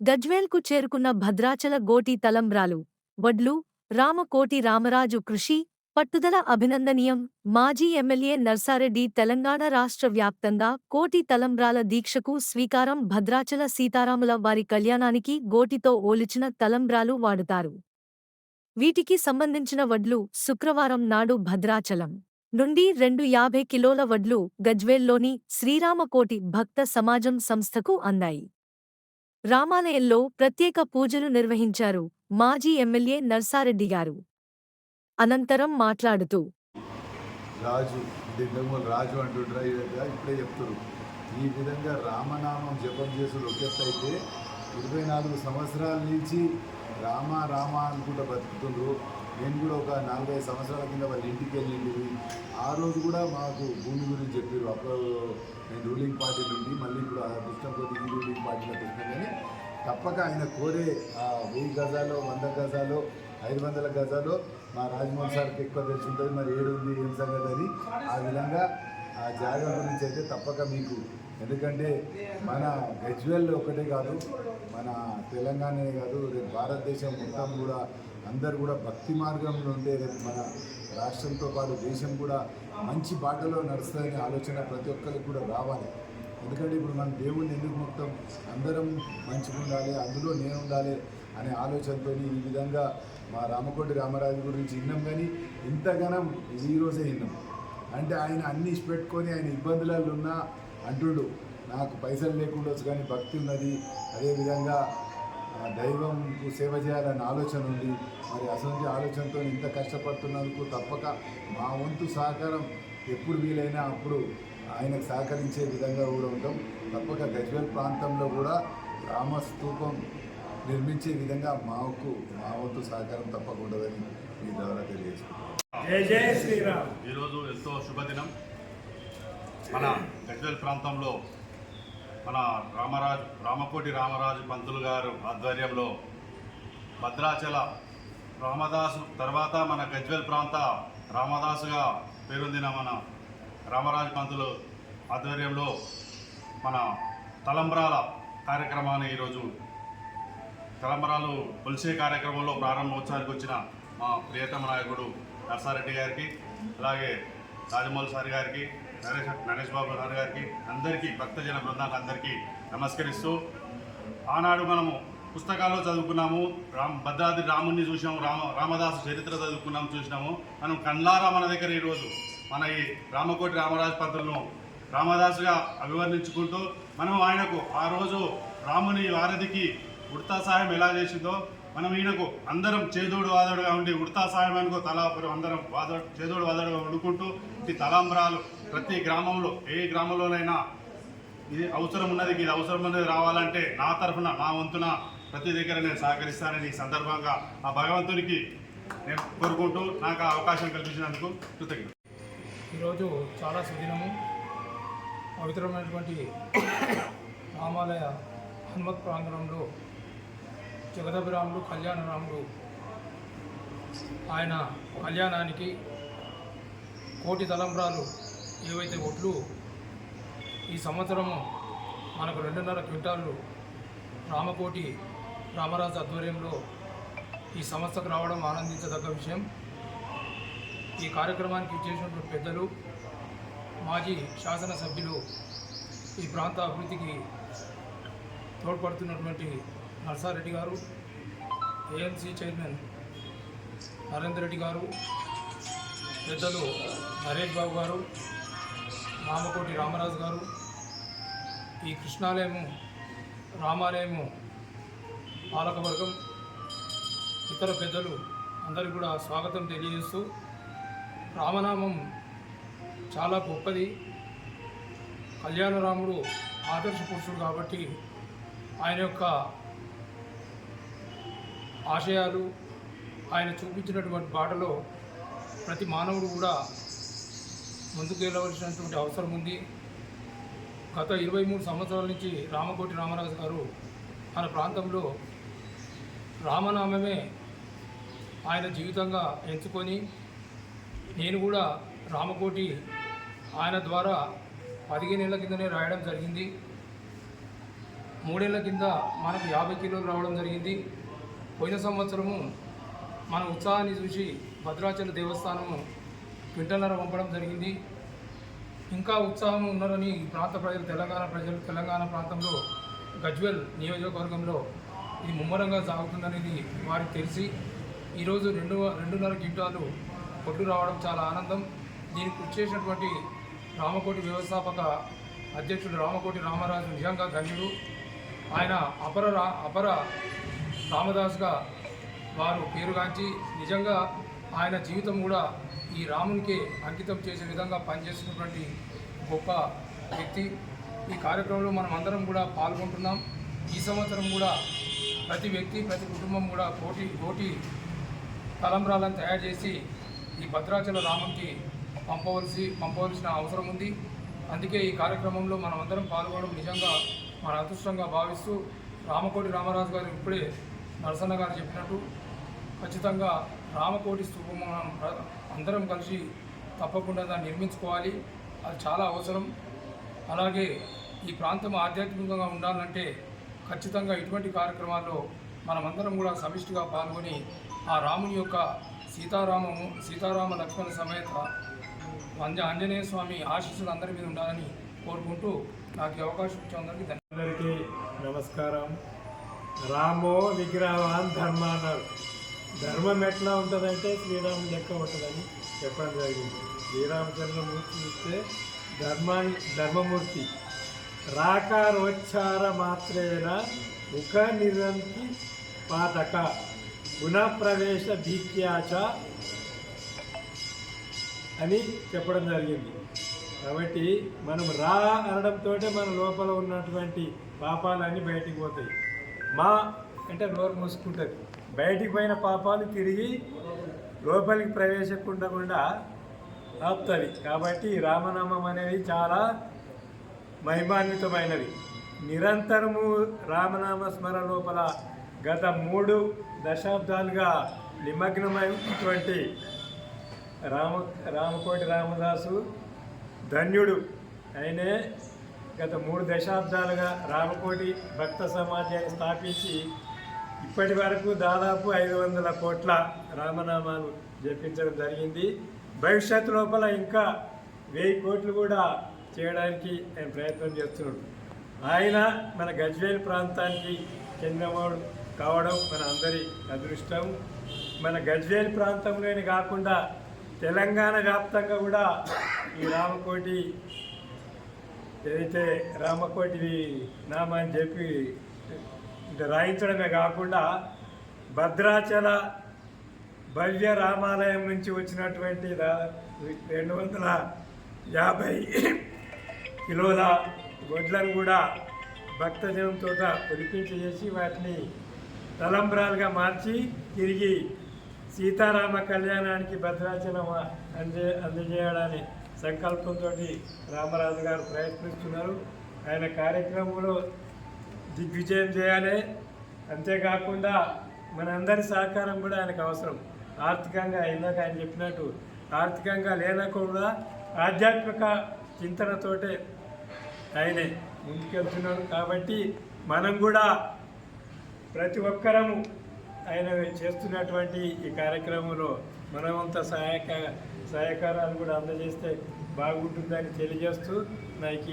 గజ్వేల్కు చేరుకున్న భద్రాచల గోటి తలంబ్రాలు వడ్లు రామకోటి రామరాజు కృషి పట్టుదల అభినందనీయం. మాజీ ఎమ్మెల్యే నర్సారెడ్డి తెలంగాణ రాష్ట్ర వ్యాప్తంగా కోటి తలంబ్రాల దీక్షకు స్వీకారం. భద్రాచల సీతారాముల వారి కళ్యాణానికి గోటితో ఓలిచిన తలంబ్రాలు వాడుతారు. వీటికి సంబంధించిన వడ్లు శుక్రవారం నాడు భద్రాచలం నుండి 250 కిలోల వడ్లు గజ్వేల్లోని శ్రీరామకోటి భక్త సమాజం సంస్థకు అందాయి. రామాలయంలో ప్రత్యేక పూజలు నిర్వహించారు మాజీ ఎమ్మెల్యే నర్సారెడ్డి గారు. అనంతరం మాట్లాడుతూ రాజు రాజు అంటుండ్రా ఇప్పుడే చెప్తారు. ఈ విధంగా రామనామం జపం చేసుడు ఒకెత్తైతే 24 సంవత్సరాల నుంచి రామ రామ అనుకుంటూ బతుకుతుండ్రు. నేను కూడా ఒక 4-5 సంవత్సరాల కింద వాళ్ళ ఇంటికి వెళ్ళింది. ఆ రోజు కూడా మాకు భూమి గురించి చెప్పారు. అప్పుడు నేను రూలింగ్ పార్టీ నుండి మళ్ళీ ఇప్పుడు అదృష్టం కొద్ది ఈ రూలింగ్ పార్టీలో పెట్టినా కానీ తప్పక ఆయన కోరే 1000 గజాలు 100 గజాలు 500 గజాలు మా రాజమోహన్ సార్కి ఎక్కువ తెలిసి ఉంటుంది. మరి ఏడు ఉంది ఏం సంగతి అని ఆ విధంగా ఆ జాగా గురించి అయితే తప్పక మీకు, ఎందుకంటే మన గజ్వేల్ ఒకటే కాదు, మన తెలంగాణనే కాదు, రేపు భారతదేశం మొత్తం కూడా అందరు కూడా భక్తి మార్గంలో ఉండే రేపు మన రాష్ట్రంతో పాటు దేశం కూడా మంచి బాటలో నడుస్తుందనే ఆలోచన ప్రతి ఒక్కరికి కూడా రావాలి. ఎందుకంటే ఇప్పుడు మన దేవుణ్ణి ఎందుకు మొత్తం అందరం మంచిగా ఉండాలి, అందులో నేను ఉండాలి అనే ఆలోచనతో ఈ విధంగా మా రామకోటి రామరాజు గురించి విన్నాం. కానీ ఇంతగానం ఈరోజే విన్నాం. అంటే ఆయన అన్నీ ఇష్టపెట్టుకొని ఆయన ఇబ్బందులలో ఉన్నా అంటుడు నాకు పైసలు లేకుండా కానీ భక్తి ఉన్నది, అదేవిధంగా దైవంకు సేవ చేయాలనే ఆలోచన ఉంది. మరి అసలు ఆలోచనతో ఇంత కష్టపడుతున్నందుకు తప్పక మా వంతు సహకారం ఎప్పుడు వీలైనా అప్పుడు ఆయనకు సహకరించే విధంగా కూడా ఉంటాం. తప్పక గజ్వేల్ ప్రాంతంలో కూడా రామస్తూపం నిర్మించే విధంగా మా వంతు సహకారం తప్పకుండా ఉంటుందని మీ ద్వారా తెలియజేసుకుంటాం. జై జై శ్రీరామ్. ఈరోజు ఎంతో శుభదినం. మన గజ్వేల్ ప్రాంతంలో మన రామకోటి రామరాజు పంతులు గారు ఆధ్వర్యంలో భద్రాచల రామదాసు తర్వాత మన గజ్వేల్ ప్రాంత రామదాసుగా పేరొందిన మన రామరాజు పంతులు ఆధ్వర్యంలో మన తలంబ్రాల కార్యక్రమాన్ని ఈరోజు తలంబ్రాలు కొలిసే కార్యక్రమంలో ప్రారంభోత్సవానికి వచ్చిన మా ప్రియతమ నాయకుడు నర్సారెడ్డి గారికి, అలాగే రాజమౌళి సార్ గారికి, నరేష్ బాబు సార్ గారికి, అందరికీ భక్తజన బృందానికి అందరికీ నమస్కరిస్తూ, ఆనాడు మనము పుస్తకాల్లో చదువుకున్నాము, భద్రాద్రి రాముడిని చూసినాము, రామదాసు చరిత్ర చూసినాము. మనం కళ్ళారా మన దగ్గర ఈరోజు మన ఈ రామకోటి రామరాజు పంతులను రామదాసుగా అభివర్ణించుకుంటూ మనం ఆయనకు ఆ రోజు రాముని వారధికి ఉడతా సాయం ఎలా చేసిందో మనం ఈయనకు అందరం చేదోడు వాదోడుగా ఉండి ఉడతా సాయం అనుకో తలాపురం అందరం చేదోడు వాదోడుగా వండుకుంటూ ఈ తలంబ్రాలు ప్రతి గ్రామంలో ఏ గ్రామంలోనైనా ఇది అవసరం ఉన్నది, ఇది అవసరం ఉన్నది రావాలంటే నా తరఫున నా వంతున ప్రతి దగ్గర నేను సహకరిస్తానని ఈ సందర్భంగా ఆ భగవంతునికి నేను కోరుకుంటూ నాకు అవకాశం కల్పించినందుకు కృతజ్ఞత. ఈరోజు చాలా సుదినము. పవిత్రమైనటువంటి రామాలయ హనుమత్ ప్రాంగణంలో జగదభిరాముడు కళ్యాణరాముడు ఆయన కళ్యాణానికి కోటి తలంబ్రాలు ఏవైతే ఒట్లు ఈ సంవత్సరము మనకు 2.5 క్వింటాళ్ళు రామకోటి రామరాజు ఆధ్వర్యంలో ఈ సంస్థకు రావడం ఆనందించదగ్గ విషయం. ఈ కార్యక్రమానికి చేసినటువంటి పెద్దలు, మాజీ శాసనసభ్యులు, ఈ ప్రాంత అభివృద్ధికి తోడ్పడుతున్నటువంటి నర్సారెడ్డి గారు, ఏఎంసీ చైర్మన్ నరేందర్ రెడ్డి గారు, పెద్దలు నరేష్ బాబు గారు, రామకోటి రామరాజు గారు, ఈ కృష్ణాలయము రామాలయము పాలకవర్గం, ఇతర పెద్దలు అందరికీ కూడా స్వాగతం తెలియజేస్తూ, రామనామం చాలా గొప్పది. కళ్యాణరాముడు ఆదర్శ పురుషుడు కాబట్టి ఆయన యొక్క ఆశయాలు, ఆయన చూపించినటువంటి బాటలో ప్రతి మానవుడు కూడా ముందుకు వెళ్ళవలసినటువంటి అవసరం ఉంది. గత 23 సంవత్సరాల నుంచి రామకోటి రామరాజు గారు మన ప్రాంతంలో రామనామమే ఆయన జీవితంగా ఎంచుకొని, నేను కూడా రామకోటి ఆయన ద్వారా 15 ఏళ్ల కిందనే రాయడం జరిగింది. 3 ఏళ్ల కింద మనకు 50 కిలోలు రావడం జరిగింది. పోయిన సంవత్సరము మన ఉత్సాహాన్ని చూసి భద్రాచల దేవస్థానము క్వింటల్‌న్నర పంపడం జరిగింది. ఇంకా ఉత్సాహం ఉన్నారని ఈ ప్రాంత ప్రజలు, తెలంగాణ ప్రాంతంలో గజ్వేల్ నియోజకవర్గంలో ఇది ముమ్మరంగా సాగుతుందనేది వారికి తెలిసి ఈరోజు 2.5 క్వింటాలు వడ్లు రావడం చాలా ఆనందం. దీనికి కృషి చేసినటువంటి రామకోటి వ్యవస్థాపక అధ్యక్షుడు రామకోటి రామరాజు నిజంగా ధన్యుడు. ఆయన అపర రామదాస్గా వారు పేరుగాంచి నిజంగా ఆయన జీవితం కూడా ఈ రామునికే అంకితం చేసే విధంగా పనిచేస్తున్నటువంటి గొప్ప వ్యక్తి. ఈ కార్యక్రమంలో మనం అందరం కూడా పాల్గొంటున్నాం. ఈ సంవత్సరం కూడా ప్రతి వ్యక్తి, ప్రతి కుటుంబం కూడా కోటి తలంబ్రాలను తయారు చేసి ఈ భద్రాచల రామునికి పంపవలసిన అవసరం ఉంది. అందుకే ఈ కార్యక్రమంలో మనం అందరం పాల్గొనడం నిజంగా మన అదృష్టంగా భావిస్తూ, రామకోటి రామరాజు గారు ఇప్పుడే నరసన్న గారు చెప్పినట్టు ఖచ్చితంగా రామకోటి స్తూపం మనం అందరం కలిసి తప్పకుండా దాన్ని నిర్మించుకోవాలి. అది చాలా అవసరం. అలాగే ఈ ప్రాంతం ఆధ్యాత్మికంగా ఉండాలంటే ఖచ్చితంగా ఇటువంటి కార్యక్రమాల్లో మనమందరం కూడా సమిష్టిగా పాల్గొని ఆ రాముని యొక్క సీతారామ లక్ష్మణ సమేత ఆంజనేయ స్వామి ఆశీస్సులు అందరి మీద ఉండాలని కోరుకుంటూ నాకు ఈ అవకాశం ఇచ్చే అందరికీ నమస్కారం. రామో విగ్రహవాన్ ధర్మ అన్నారు. ధర్మం ఎట్లా ఉంటుందంటే శ్రీరాముని లెక్క ఉంటుందని చెప్పడం జరిగింది. శ్రీరామచంద్రమూర్తి చూస్తే ధర్మమూర్తి రాకారోచ్చార మాత్రేన ముఖ నిరంతి పాతక గుణప్రవేశ భీత్యాచ అని చెప్పడం జరిగింది. కాబట్టి మనం రా అనడంతో మన లోపల ఉన్నటువంటి పాపాలన్నీ బయటికి పోతాయి. మా అంటే నోరు మూసుకుంటుంది. బయటికి పోయిన పాపాలు తిరిగి లోపలికి ప్రవేశకుండా ఆపుతుంది. కాబట్టి రామనామం అనేది చాలా మహిమాన్వితమైనది. నిరంతరము రామనామ స్మరణ లోపల గత 3 దశాబ్దాలుగా నిమగ్నమైనటువంటి రామకోటి రామదాసు ధన్యుడు. ఆయనే గత 3 దశాబ్దాలుగా రామకోటి భక్త సమాజాన్ని స్థాపించి ఇప్పటి వరకు దాదాపు 500 కోట్ల రామనామాలు జపించడం జరిగింది. భవిష్యత్తు లోపల ఇంకా 1000 కోట్లు కూడా చేయడానికి ఆయన ప్రయత్నం చేస్తున్నాడు. ఆయన మన గజ్వేల్ ప్రాంతానికి చెందినవాడు కావడం మన అందరి అదృష్టం. మన గజ్వేల్ ప్రాంతంలోనే కాకుండా తెలంగాణ వ్యాప్తంగా కూడా ఈ రామకోటి ఏదైతే రామకోటి నామాన్ని చెప్పి రాయించడమే కాకుండా భద్రాచల భవ్య రామాలయం నుంచి వచ్చినటువంటి 250 కిలోల వడ్లను కూడా భక్తజనంతో పొలిపించి చేసి వాటిని తలంబ్రాలుగా మార్చి తిరిగి సీతారామ కళ్యాణానికి భద్రాచలం అందజేయడాన్ని సంకల్పంతో రామరాజు గారు ప్రయత్నిస్తున్నారు. ఆయన కార్యక్రమంలో దిగ్విజయం చేయాలి. అంతేకాకుండా మనందరి సహకారం కూడా ఆయనకు అవసరం. ఆర్థికంగా ఇందాక ఆయన చెప్పినట్టు ఆర్థికంగా లేనకుండా ఆధ్యాత్మిక చింతనతోటే ఆయనే ముందుకెళ్తున్నాడు. కాబట్టి మనం కూడా ప్రతి ఒక్కరము ఆయన చేస్తున్నటువంటి ఈ కార్యక్రమంలో మనమంత సహాయకారాలు కూడా అందజేస్తే బాగుంటుందని తెలియజేస్తూ నాకు